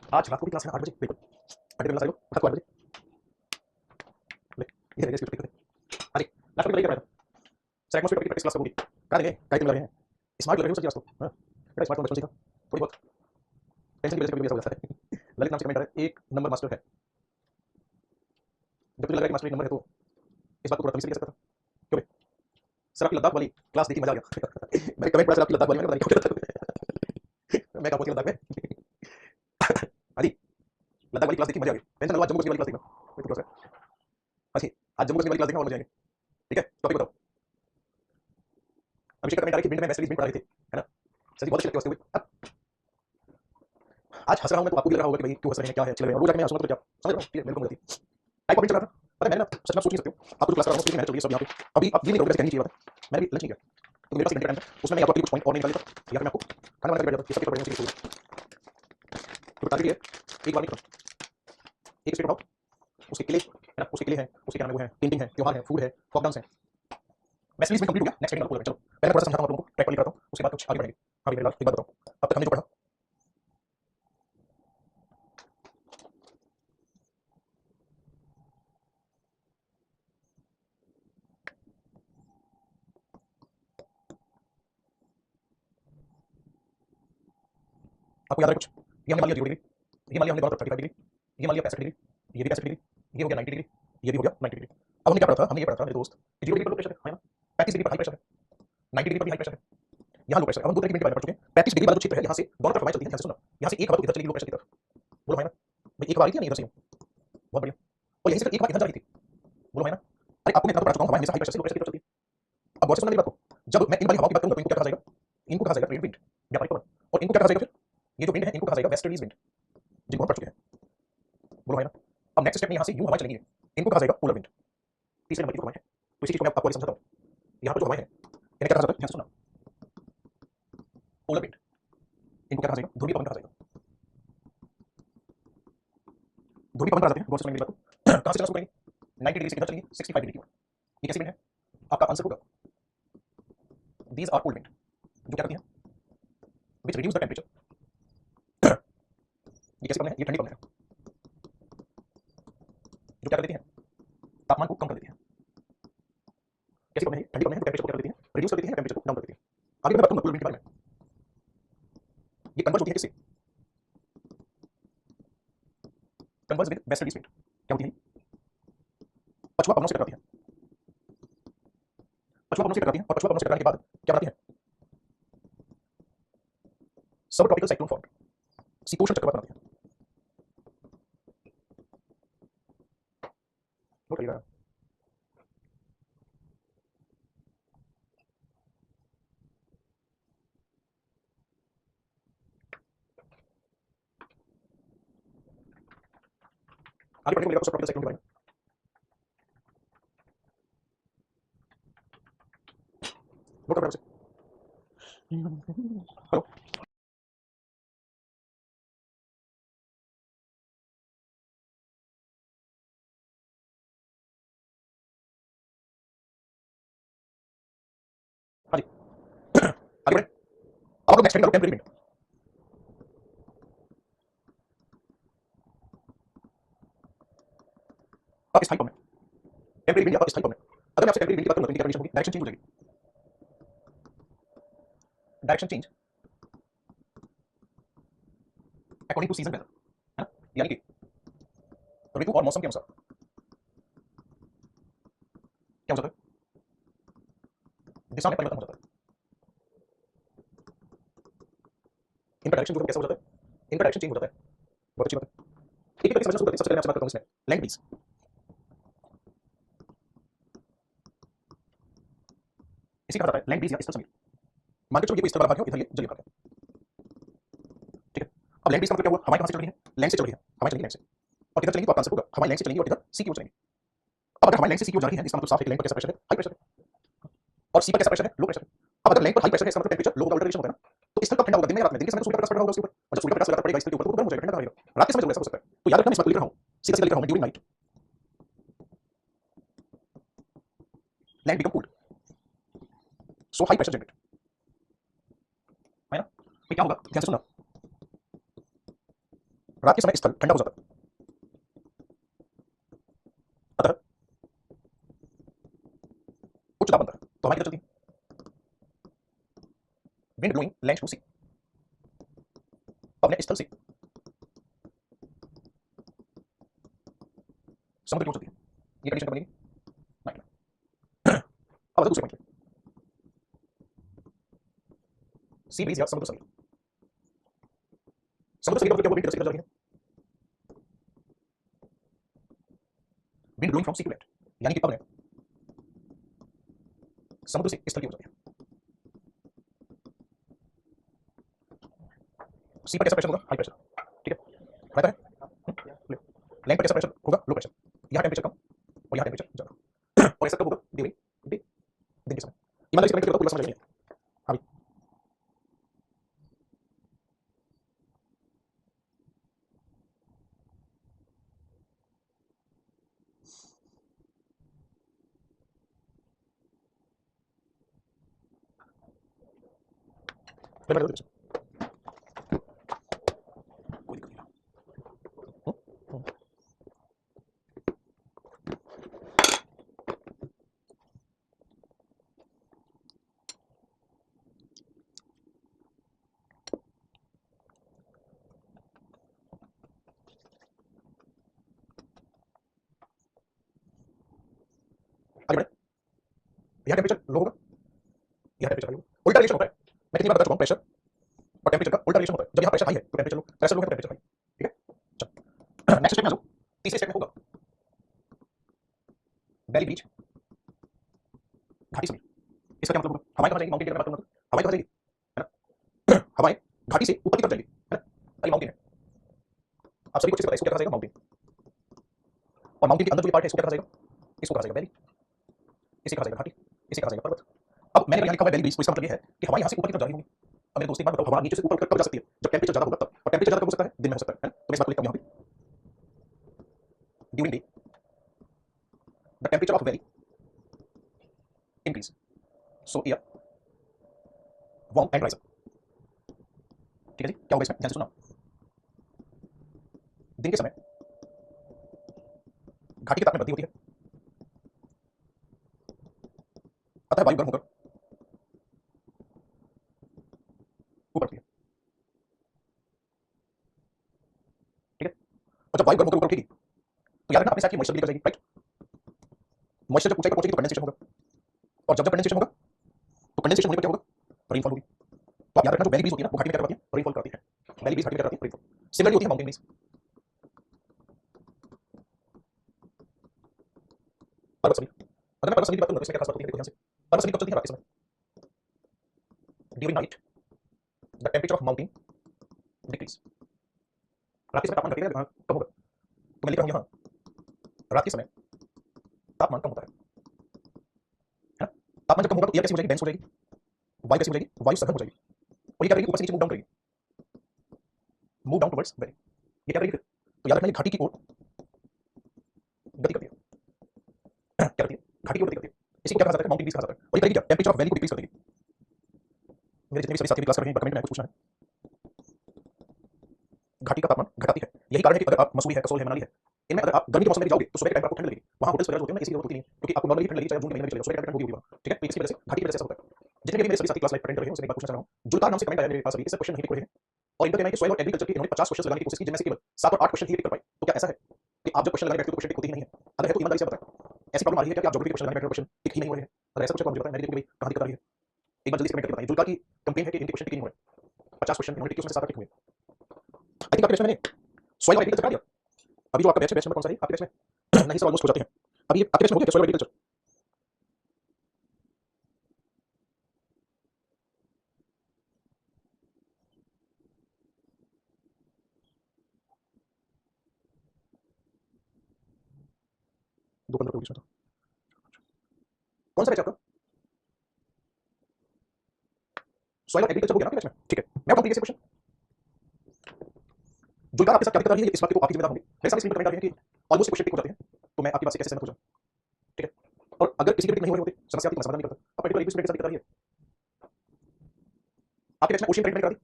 आज रात को भी क्लास है 8 बजे बिल्कुल। अटेंड करना सारे लोग रात को 8 बजे। ले ये रह गए स्पीड पे। हाँ जी लास्ट में क्या रहा था सर एटमॉस्फेयर की प्रैक्टिस क्लास होगी करा देंगे काय तुम लग रहे हैं स्मार्ट लग रहे हो सर जी आज तो हाँ बेटा स्मार्ट बचपन सीखा थोड़ी बहुत टेंशन की वजह से कभी ऐसा हो जाता है ललित नाम से कमेंट आ रहा है एक नंबर मास्टर है जब तुझे लग रहा है कि मास्टर एक नंबर है तो इस बात को थोड़ा तमीज से कह सकता था क्यों बे सर आपकी लद्दाख वाली क्लास देखी मजा आ गया मैंने कमेंट पढ़ा सर आपकी लद्दाख वाली मैंने पता नहीं क्या मैं कहा पहुंच लद्दाख में हाँ जी लद्दाख वाली क्लास देखी मजा आ गई टेंशन लो आज जम्मू कश्मीर वाली क्लास देखना तो क्लास है हाँ जी आज जम्मू कश्मीर वाली क्लास देखना और मजा आएंगे ठीक है टॉपिक बताओ अभिषेक का कमेंट आ रहा है कि विंड में वेस्ट इंडीज विंड पढ़ा रहे थे है ना सर जी बहुत अच्छी लगती है वस्तु अब आज हंस रहा हूं मैं तो आपको भी लग रहा होगा कि भाई क्यों हंस रहे हैं क्या है अच्छे लग रहे हैं रोज आके मैं हंसूंगा तो क्या समझ रहा हूं ठीक है मेरे को मिलती टाइप कमेंट चल रहा था पता है मैंने ना सच में सोच नहीं सकते हो आपको क्लास कर रहा हूं मैंने चल रही है सब यहाँ पे अभी अब ये नहीं करोगे कहनी चाहिए बात है मैंने भी लंच नहीं किया तो मेरे पास एक घंटे टाइम था उसमें मैं आपको कुछ पॉइंट और नहीं निकाल लेता या फिर मैं आपको खाना वाना करके बैठ जाता ये सब पढ़ने चाहिए तो टारगेट ये एक बार नहीं खत्म एक स्टेट उठाओ उसके किले है ना उसके किले हैं उसके क्या नाम है वो है पेंटिंग है त्योहार है फूड है फॉक डांस है वेस्ट इंडीज में कंप्लीट हो गया नेक्स्ट हेडिंग आपको चलो पहले थोड़ा समझाता हूं आप लोगों को ट्रैक पर लिख रहा हूं उसके बाद कुछ आगे बढ़ेंगे हाँ मेरे लाल एक बात बताओ अब तक हमने जो पढ़ा आपको याद है कुछ ये हमने मान लिया 0 डिग्री ये मान लिया हमने 35 डिग्री ये मान लिया 65 डिग्री ये भी 65 डिग्री ये हो गया 90 डिग्री ये भी हो गया 90 डिग्री अब हमने क्या पढ़ा था हमने ये पढ़ा था मेरे दोस्त 0 डिग्री पर लो प्रेशर है ना 35 डिग्री पर हाई प्रेशर है 90 डिग्री पर भी हाई प्रेशर है यहाँ लो प्रेशर अब हम दो तरह की विंड के बारे में पढ़ चुके हैं 35 डिग्री वाला जो क्षेत्र है यहाँ से दोनों तरफ हवाएं चलती हैं ध्यान से सुनना यहाँ से एक हवा तो इधर चलेगी लो प्रेशर की तरफ बोलो है ना भाई एक हवा आ रही थी ना इधर से बहुत बढ़िया और यहीं से एक हवा इधर जा रही थी बोलो है ना अरे आपको मैं इतना तो पढ़ा चुका हूँ हवाएं हमेशा हाई प्रेशर से लो प्रेशर की तरफ चलती है अब गौर से सुनना मेरी बात को जब मैं इन वाली हवाओं की बात करूंगा तो इनको क्या कहा जाएगा इनको कहा जाएगा ट्रेड विंड व्यापारिक पवन और इनको क्या कहा जाएगा फिर ये जो विंड है इनको कहा जाएगा वेस्टर्लीज विंड जिनको हम पढ़ चुके हैं बोलो है ना अब नेक्स्ट स्टेप में यहाँ से यूं हवाएं चलेंगी इनको कहा जाएगा पोलर विंड तीसरे नंबर की हवाएं हैं तो इसी चीज को मैं आपको आगे समझाता हूँ यहाँ पर जो हवाएं हैं इन्हें क्या कहा जाता है ध्यान से सुनना पोलर विंड इनको क्या कहा जाएगा ध्रुवीय पवन कहा जाएगा ध्रुवीय पवन कहा जाते हैं गौर से सुनेंगे मेरी बात को कहाँ से चलना शुरू करेंगे 90 डिग्री से किधर चलेंगे 65 डिग्री की ओर ये कैसी विंड है आपका आंसर होगा दीज आर पोल विंड जो क्या करती हैं विच रिड्यूस द टेम्परेचर ये कैसे पवन है ये ठंडी पवन है जो क्या कर देती हैं तापमान को कम कर देती हैं कैसी पवन है ठंडी पवन है टेम्परेचर को क्या कर देती हैं रिड्यूस कर देती हैं टेम्परेचर को डाउन कर देती हैं आगे मैं बात करूंगा पोलर विंड के बारे में ये कन्वर्ज होती है किससे कन्वर्ज विद वेस्टर्लीज विंड क्या होती है पछुआ पवनों से टकराती है पछुआ पवनों से टकराती है और पछुआ पवनों से टकराने के बाद क्या बनाती है सब ट्रॉपिकल साइक्लोन फॉर्म शीतोष्ण चक्रवात बनाती है नोट करिएगा आगे बढ़ने को मिलेगा सब ट्रॉपिकल साइक्लोन के बारे में नोट कर उसे हेलो हाँ जी आगे बढ़े अब लोग नेक्स्ट हेडिंग करो टेम्परेरी विंड अब स्थायी पवन टेम्परेरी विंड या स्थायी पवन अगर मैं आपसे टेम्परेरी विंड की बात करूंगा तो इनकी क्या कंडीशन होगी डायरेक्शन चेंज हो जाएगी direction change according to season weather है ना यानी कि ऋतु और मौसम के अनुसार क्या हो जाता है दिशा में परिवर्तन हो जाता है इनका डायरेक्शन जो है कैसा हो जाता है इनका डायरेक्शन चेंज हो जाता है बहुत अच्छी बात है एक एक करके समझना शुरू करते हैं सबसे पहले मैं आपसे बात करता हूँ इसमें लैंड ब्रीज इसी कहा जाता है लैंड ब्रीज या स्थल समीर मान के चलो ये कोई स्थल वाला भाग है और इधर ये जलीय भाग है ठीक है अब लैंड ब्रीज का मतलब क्या हुआ हवाएं कहाँ से चल रही है लैंड से चल रही है हवाएं चलेंगी लैंड से और किधर चलेंगी तो आपका आंसर होगा हवाएं लैंड से चलेंगी और इधर सी की ओर चलेंगी अब अगर हवाएं लैंड से सी की ओर जा रही है इसका मतलब साफ है कि लैंड पर कैसा प्रेशर है हाई प्रेशर है और सी पर कैसा प्रेशर है लो प्रेशर है अब अगर लैंड पर हाई प्रेशर है इसका मतलब टेम्परेचर लो होगा अल्टरेशन होगा ना तो स्थल कब ठंडा होगा दिन में या रात में दिन के समय सूर्य का प्रकाश पड़ रहा होगा उसके ऊपर और जब सूर्य का प्रकाश लगातार पड़ेगा स्थल के ऊपर तो वो गर्म हो जाएगा ठंडा रहेगा रात के समय जरूर ऐसा हो सकता है तो याद रखना मैं इस बात को लिख रहा हूँ सीधा सीधा लिख रहा हूँ during night land become cold so high pressure generate है ना तो क्या होगा ध्यान से सुनना रात के समय स्थल ठंडा हो जाता है, अतः उच्च दाब बनता है। तो हमारी चलती है विंड ब्लोइंग लैंड टू सी, अपने स्थल से समुद्र की ओर चलती है। ये कंडीशन कब बनेगी? नाइट में। अब दूसरे पॉइंट पे, सी ब्रीज या समुद्र सवेग। समुद्र सवेग का मतलब क्या हुआ? विंड किधर से किधर जा रही है? Wind blowing from sea to land, यानी कि पवन समुद्र से स्थल की ओर जाती है। सी पर कैसा प्रेशर होगा? हाई प्रेशर, ठीक है, रहता है। लैंड पर कैसा प्रेशर होगा? Low pressure. यहाँ टेम्परेचर कम और यहाँ टेम्परेचर ज्यादा। और ऐसा कब होगा? ड्यूरिंग डे, दिन के समय। ईमानदारी से कमेंट करके बताओ, पूरा समझ आएगा। हाँ भाई, मैं बता देता हूँ, कोई दिक्कत नहीं। हम्म, हम्म। आगे बढ़े। यहाँ टेम्परेचर लो होगा, यहाँ टेम्परेचर हाई होगा। उल्टा रिलेशन होता है। मैं कितनी बार बता चुका हूँ, प्रेशर और टेम्परेचर का उल्टा रिलेशन होता है। जब यहाँ प्रेशर हाई है तो टेम्परेचर लो, प्रेशर लो है तो टेम्परेचर हाई। ठीक है, चलो नेक्स्ट स्टेप में आ जाओ। तीसरे स्टेप में होगा वैली ब्रीच, घाटी समीप। इसका क्या मतलब होगा? हवाएं कहाँ जाएंगी? माउंटेन की अगर मैं बात करूँ तो हवाएं कहाँ जाएगी, है ना? हवाएं घाटी से ऊपर की तरफ जाएंगी, है ना? ये माउंटेन है, आप सभी को अच्छे से पता है इसको क्या कहा जाएगा? माउंटेन। और माउंटेन के अंदर जो ये पार्ट है इसको क्या कहा जाएगा? इसको कहा जाएगा वैली, इसे कहा जाएगा घाटी, इसे कहा जाएगा पर्वत। अब मैंने यहाँ लिखा हुआ है वैली ब्रीज, तो इसका मतलब ये है कि हवा यहाँ से ऊपर की तरफ जा रही होंगी। अब मेरे दोस्त एक बात बताओ, हवा नीचे से ऊपर कब जा सकती है? जब टेम्परेचर ज्यादा होगा तब। और टेम्परेचर ज्यादा कब हो सकता है? दिन में हो सकता है ना? तो मैं इस बात को लिखता हूँ यहाँ पे, during day the temperature of valley increase, so air warm and rise up. ठीक है जी, क्या होगा इसमें? ध्यान से सुना। दिन के समय घाटी के तापमान वृद्धि होती है, अतः वायु गर्म होकर ऊपर उठती है। ठीक है, और जब वायु गर्म होकर ऊपर उठेगी तो याद रखना अपने साथ की मॉइस्चर भी लेकर जाएगी, राइट? मॉइस्चर जब ऊंचाई पर पहुंचेगी तो कंडेंसेशन होगा, और जब जब कंडेंसेशन होगा तो कंडेंसेशन होने पर क्या होगा? रेनफॉल होगी। तो आप याद रखना, जो वैली ब्रीज होती है ना वो घाटी में क्या करवाती है? रेनफॉल कराती है। वैली ब्रीज घाटी में क्या कराती है? रेनफॉल। सिमिलरली होती है माउंटेन ब्रीज, पर्वत समीप। अगर मैं पर्वत समीप की बात करूँ तो इसमें क्या खास बात होती है? देखो ध्यान से, पर्वत समीप कब चलती है? रात के समय, during night the temperature of mountain decrease. रात के समय तापमान घटेगा, कम होगा। तो मैं लिख रहा हूँ यहाँ, रात के समय तापमान कम होता है ना? तापमान जब कम होगा तो एयर कैसी हो जाएगी? डेंस हो जाएगी। वायु कैसी हो जाएगी? वायु सघन हो जाएगी। और ये क्या करेगी? ऊपर से नीचे मूव डाउन करेगी, मूव डाउन टुवर्ड्स वैली। ये क्या करेगी फिर? तो याद रखना, ये घाटी की ओर गति करती है। क्या करती है? घाटी की ओर गति करती है। इसी को क्या कहा जाता है? माउंटेन ब्रीज कहा जाता है। और ये करेगी क्या? टेम्परेचर ऑफ वैली को डिक्रीज कर देगी। मेरे जितने भी सभी साथी क्लास कर रहे हैं, कमेंट में कुछ पूछना है? घाटी का तापमान घटाती है। यही कारण है कि अगर आप मसूरी है, कसोल है, मनाली है, इनमें अगर आप गर्मी के मौसम में भी जाओगे तो सुबह के टाइम पर आपको ठंड लगेगी। वहाँ होटल्स वगैरह होते हैं ना, एसी होती नहीं है, क्योंकि आपको नॉर्मली ठंड लगेगी, चाहे जून के महीने में चले जाओ, सुबह के टाइम होगी वहाँ। ठीक है, तो इसी वजह से घाटी की वजह से ऐसा होता है। जितने भी मेरे सभी साथी क्लास लाइव अटेंड कर रहे हैं, उससे एक बात पूछना चाह रहा हूँ। जुलकार नाम से कमेंट आया मेरे पास अभी, इससे क्वेश्चन नहीं पिक हुए हैं, और इनका कहना है कि सॉइल और एग्रीकल्चर के इन्होंने 50 क्वेश्चन लगाने की कोशिश की, जिनमें से केवल 7 और 8 क्वेश्चन ही पिक कर पाए। तो क्या ऐसा है कि आप जब क्वेश्चन लगाने बैठते हो तो क्वेश्चन टिक होती ही नहीं है? अगर है तो ईमानदारी से बताएं, ऐसी प्रॉब्लम आ रही है क्या कि आप ज्योग्राफी के क्वेश्चन लगाने बैठे हो, क्वेश्चन टिक ही नहीं हो रहे हैं? अगर ऐसा कुछ है तो मुझे बताएं, मैं देखूंगा भाई कहाँ दिक्कत आ रही है। एक बार जल्दी से कमेंट करके बताइए। जुलकार की कंप्लेन है कि इनके क्वेश्चन टिक नहीं हो रहे। 50 क्वेश्चन इन्होंने टिक किए, उसमें से 7 टिक हुए। आई थिंक आपके बैच में मैंने सॉइल और एग्रीकल्चर कर दिया। अभी जो आपका बैच है, बैच नंबर कौन सा है आपके बैच में? नहीं सर, ऑलमोस्ट हो जाते हैं। अभी ये आपके बैच में हो गया सॉइल और एग्रीकल्चर? दो 15 के बीच में था। कौन सा बैच आपका? सॉइल और एग्रीकल्चर हो गया ना आपके बैच में? ठीक है, मैं बताऊं प्रीवियस क्वेश्चन। जुलकार आपके साथ क्या दिक्कत आ रही है, इस बात के तो आप ही जिम्मेदार होंगे। मेरे सामने स्क्रीन पर कमेंट आ रहे हैं कि ऑलमोस्ट क्वेश्चन टिक हो जाते हैं, तो मैं आपकी बात से कैसे सहमत हो जाऊं? ठीक है, और अगर किसी के टिक नहीं हो रहे होते, समस्या आती है, मैं समाधान नहीं करता। अब पर्टिकुलर एक स्टूडेंट के साथ दिक्कत आ रही है। आपके बैच में ओशियन करंट मैंने करा दी,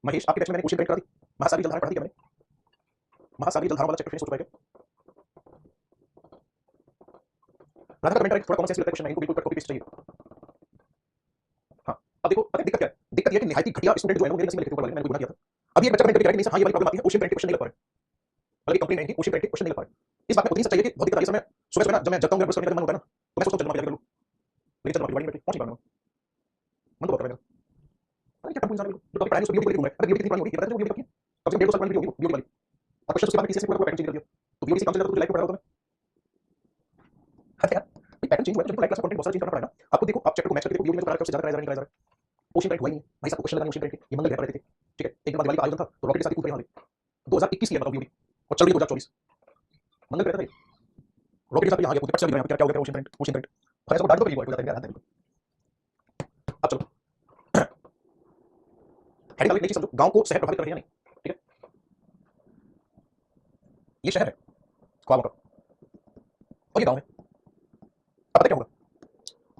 महेश आपके बैच में मैंने ओशियन करंट करा दी, महासागर जलधारा पढ़ा दी क्या मैंने? महासागरीय जलधाराओं वाला चैप्टर फिनिश हो चुका है क्या? राधा का कमेंट है, थोड़ा कॉमन सेंस लगता है क्वेश्चन में, इनको बिल्कुल कट कॉपी पेस्ट चाहिए। हाँ, अब देखो पता है दिक्कत क्या है? दिक्कत ये है कि निहायती घटिया स्टूडेंट जो है वो मेरे नसीब में लिखे ऊपर वाले, मैंने गुना किया था। अब ये बच्चा कमेंट करके कह रहा है कि नहीं सर हाँ ये वाली प्रॉब्लम आती है, ओशियन करंट के क्वेश्चन नहीं लग पा रहे, बल्कि कंप्लेंट नहीं है कि ओशियन करंट के क्वेश्चन नहीं लग पा रहे। इस बात में उतनी सच्चाई है कि बहुत दिक्कत आती है। समय सुबह सुबह ना जब मैं जगता हूँ, ब्रश करने का मन होता है ना, तो मैं सोचता हूँ चल जमा कर लूँ, लेकिन चल दिवाली में पहुंच नहीं पा रहा हूँ, मन तो बहुत कर रहा है। अरे क्या कंफ्यूजन है, जो टॉपिक पढ़ाएंगे उसको बीओडी को लेकर, अरे बीओडी कितनी पुरानी होगी ये बता दो, बीओडी कब की है? कम से कम 1.5 साल पुरानी होगी बीओडी वाली। अब क्वेश्चन उसके बाद पीसीएस ने पूरा पैटर्न चेंज कर दिया, तो बीओडी से काम चल रहा तो लाइफ को पढ़ा होता मैं। हद है यार, भाई पैटर्न चेंज हुआ है तो लाइफ क्लास कंटेंट बहुत सारा चेंज करना पड़ेगा ना। आपको देखो आप चैप्टर को मैच करके देखो, बीओडी में जो कराया उससे ज्यादा कराया जा रहा है, नहीं कराया जा रहा है। ओशियन करंट हुआ ही नहीं भाई, सबको क्वेश्चन लगाने ओशियन करंट के, ये मंगल ग्रह पर रहते थे, ठीक है, एक दिन बाद दिवाली का आयोजन था तो रॉकेट के साथ कूद गए वहां पे। 2021 की है बताओ बीओडी, और चल रही है 2024, मंगल ग्रह था ये, रॉकेट के साथ यहाँ गया कूद, चल गया क्या क्या हो गया, ओशियन करंट, ओशियन करंट। भाई ऐसा को डांट दो, हो जाता है यार। अब चलो हेडिंग डाल के समझो, गांव को शहर प्रभावित कर रही है नहीं, ठीक है, ये शहर है ख्वाबों का और ये गांव है। अब पता क्या होगा,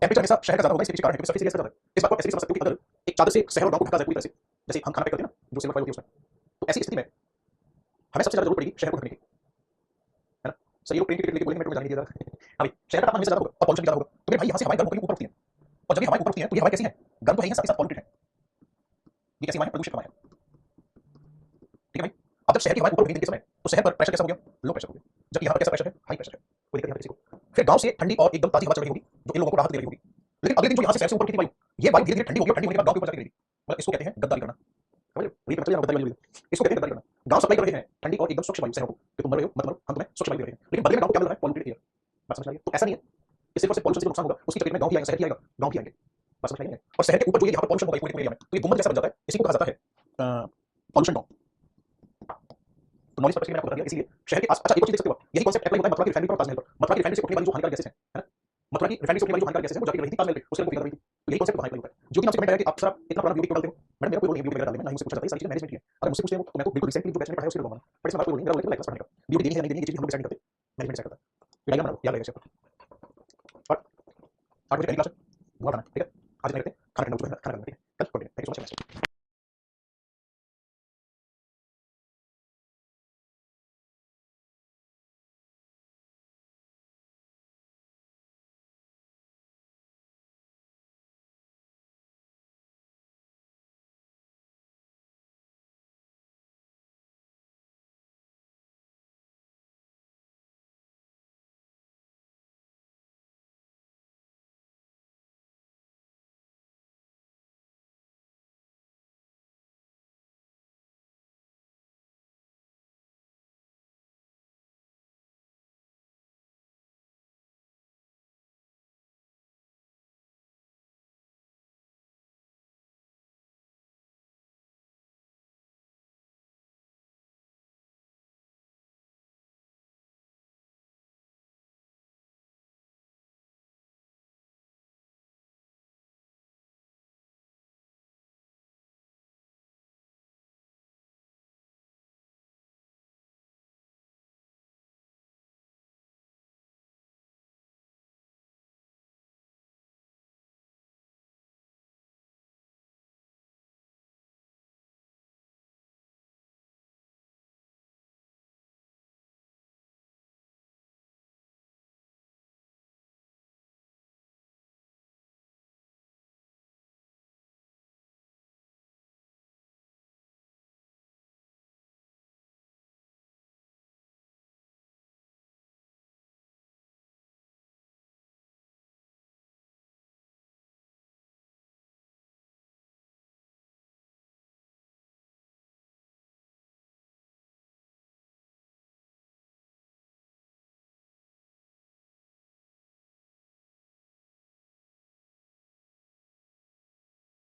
टेम्परेचर हमेशा शहर का ज्यादा होगा, इसके पीछे कारण है क्योंकि सरफेस एरिया ज्यादा है। इस बात को ऐसे भी समझ सकते हो कि अगर एक चादर से शहर और गांव को ढका जाए पूरी तरह से, जैसे हम खाना पैक करते हैं ना जो सिल्वर फॉइल होती है उसमें, तो ऐसी स्थिति में हमें सबसे ज्यादा जरूरत पड़ेगी शहर को ढकने की, है ना। सर ये लोग ट्रेन की टिकट लेके बोलेंगे मेट्रो में जाने नहीं देगा, हाँ भाई शहर का तापमान हमेशा ज्यादा होगा और पॉल्यूशन ज्यादा होगा, तो मेरे भाई यहाँ से हवाएं गर्म होकर ऊपर उठती हैं, और जब ये हवाएं ऊपर उठती हैं तो ये हवाएं कैसी हैं, गर्म तो है ही, साथ ही साथ पॉल्यूटेड है। ये कैसी हवाएं हैं, प्रदूषित हवाएं हैं, ठीक है भाई। अब जब शहर की हवाएं ऊपर उठने के समय तो शहर पर प्रेशर कैसा हो गया, लो प्रेशर हो गया, जबकि यहाँ पर कैसा प्रेशर है, हाई प्रेशर है, कोई दिक्कत नहीं किसी को। फिर गांव से ठंडी और एकदम ताजी हवा चल रही होगी जो इन लोगों को राहत दे रही होगी, लेकिन अगले दिन जो यहाँ से शहर से ऊपर की थी वायु, ये वायु धीरे धीरे ठंडी होगी और ठंडी होने के बाद गांव के ऊपर जाकर गिरेगी, मतलब इसको कहते हैं गद्दारी करना, समझ लो, वही पता चल गद्दारी वाली, इसको कहते हैं गद्दारी करना। गांव सप्लाई कर रहे हैं ठंडी और एकदम स्वच्छ वायु शहरों को कि तुम मर रहे हो मत मरो, हम तुम्हें स्वच्छ वायु दे रहे हैं, लेकिन बदले में गांव को क्या मिल रहा है, पॉल्यूटेड एयर। बात समझ आइए, तो ऐसा नहीं है कि सिर्फ और सिर्फ पॉल्यूशन से नुकसान होगा, उसकी चपेट में गांव भी आएगा, शहर भी आएगा, गांव भी आएंगे, बात समझ आइए। और शहर के ऊपर जो यहाँ पर पॉल्यूशन होगा पूरे एरिया में, तो ये गुम्बद जैसा बन जाता है, इसी को कहा जाता है पॉल्यूशन डॉम। तो नॉलेज पर्पस के लिए मैंने आपको बता दिया, इसलिए शहर के आस, अच्छा एक और चीज देख सकते हो, यही कॉन्सेप्ट अप्लाई होता है मथुरा की रिफाइनरी पर और ताजमहल पर। मथुरा की रिफाइनरी से उठने वाली जो हानिकारक गैसेस हैं, है ना, मथुरा की रिफाइनरी से उठने वाली जो हानिकारक गैसेस हैं वो जाके रही थी ताजमहल पे, उससे लोग रही थी, तो यही कॉन्सेप्ट वहां अप्लाई होता है। जो कि आपसे कमेंट आया कि आप सर इतना पुराना वीडियो क्यों डालते हो, मैडम मेरा कोई रोल नहीं वीडियो वगैरह डालने में, ना ही मुझसे पूछा जाता है, सारी चीजें मैनेजमेंट की है। अगर मुझसे पूछते हैं तो मैं तो बिल्कुल रिसेंटली जो बैच में पढ़ाया उसके लिए दूंगा, बट इसमें हमारा कोई रोल नहीं, मेरा रोल है लाइफ क्लास पढ़ाने का, वीडियो देनी है नहीं देनी ये चीज हम लोग डिसाइड नहीं करते, मैनेजमेंट डिसाइड करता है। ये डायग्राम याद रहेगा इससे। और 8 बजे पहली क्लास है,